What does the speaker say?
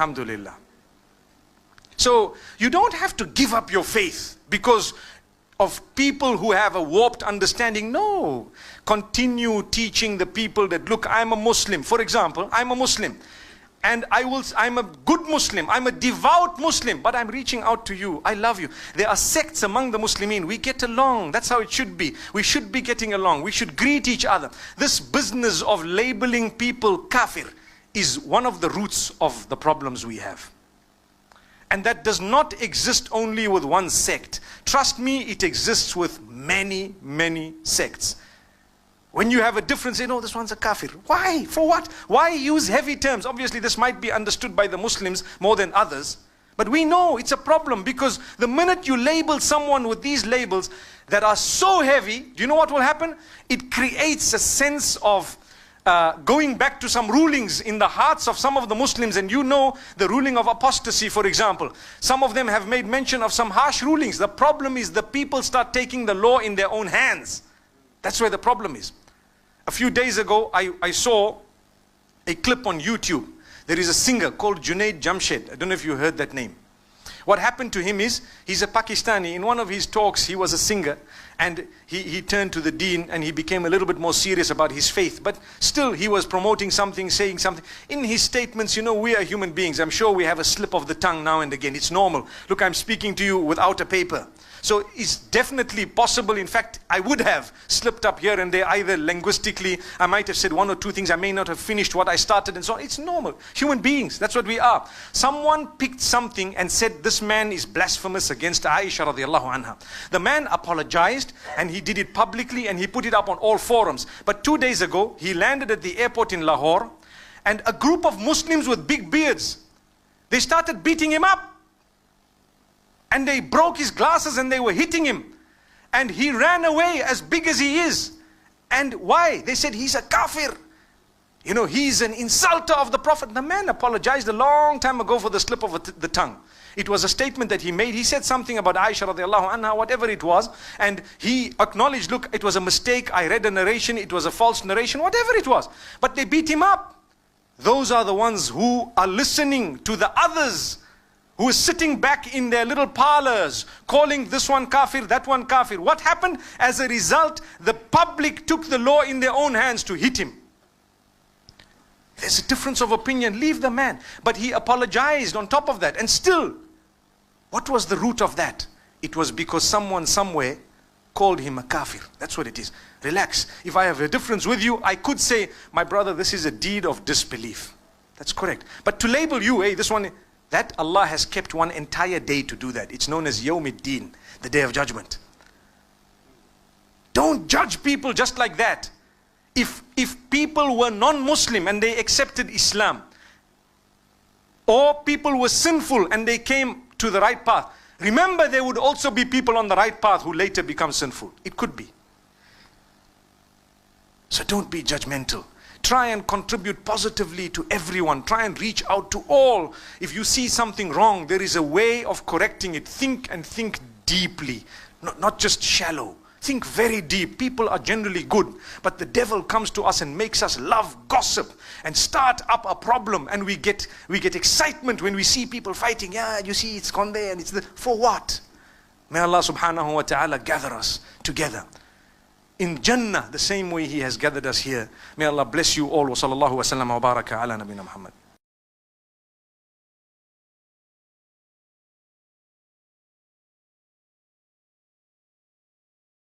Alhamdulillah. So you don't have to give up your faith because of people who have a warped understanding. No. Continue teaching the people that, look, I'm a Muslim. For example, I'm a Muslim. And I'm a good Muslim. I'm a devout Muslim. But I'm reaching out to you. I love you. There are sects among the Muslimin. We get along. That's how it should be. We should be getting along. We should greet each other. This business of labeling people kafir is one of the roots of the problems we have. And that does not exist only with one sect. Trust me, it exists with many, many sects. When you have a difference, say, no, this one's a kafir. Why? For what? Why use heavy terms? Obviously, this might be understood by the Muslims more than others. But we know it's a problem because the minute you label someone with these labels that are so heavy, do you know what will happen? It creates a sense of going back to some rulings in the hearts of some of the Muslims. And you know the ruling of apostasy, for example. Some of them have made mention of some harsh rulings. The problem is the people start taking the law in their own hands. That's where the problem is. A few days ago, I saw a clip on YouTube. There is a singer called Junaid Jamshed. I don't know if you heard that name. What happened to him is, he's a Pakistani. In one of his talks, he was a singer. And he turned to the deen and he became a little bit more serious about his faith. But still, he was promoting something, saying something. In his statements, you know, we are human beings. I'm sure we have a slip of the tongue now and again. It's normal. Look, I'm speaking to you without a paper. So it's definitely possible. In fact, I would have slipped up here and there, either linguistically, I might have said one or two things, I may not have finished what I started and so on. It's normal. Human beings, that's what we are. Someone picked something and said this man is blasphemous against Aisha radiallahu anha. The man apologized and he did it publicly and he put it up on all forums. But 2 days ago, he landed at the airport in Lahore and a group of Muslims with big beards, they started beating him up. And they broke his glasses and they were hitting him. And he ran away as big as he is. And why? They said he's a kafir. You know, he's an insulter of the Prophet. The man apologized a long time ago for the slip of the tongue. It was a statement that he made. He said something about Aisha radiallahu anha, whatever it was. And he acknowledged, look, it was a mistake. I read a narration. It was a false narration, whatever it was. But they beat him up. Those are the ones who are listening to the others who is sitting back in their little parlors, calling this one kafir, that one kafir. What happened? As a result, the public took the law in their own hands to hit him. There's a difference of opinion. Leave the man. But he apologized on top of that. And still, what was the root of that? It was because someone somewhere called him a kafir. That's what it is. Relax. If I have a difference with you, I could say, my brother, this is a deed of disbelief. That's correct. But to label you, hey, this one, that Allah has kept one entire day to do that. It's known as Yawmiddin, the Day of Judgment. Don't judge people just like that. If people were non-Muslim and they accepted Islam, or people were sinful and they came to the right path, remember there would also be people on the right path who later become sinful. It could be. So don't be judgmental. Try and contribute positively to everyone. Try and reach out to all. If you see something wrong, there is a way of correcting it. Think and think deeply, not just shallow. Think very deep. People are generally good, but the devil comes to us and makes us love gossip and start up a problem, and we get excitement when we see people fighting. Yeah, you see, it's gone there and it's there. For what? May Allah subhanahu wa ta'ala gather us together in Jannah the same way He has gathered us here. May Allah bless you all. Wa sallallahu wa sallam wa baraka ala nabina Muhammad.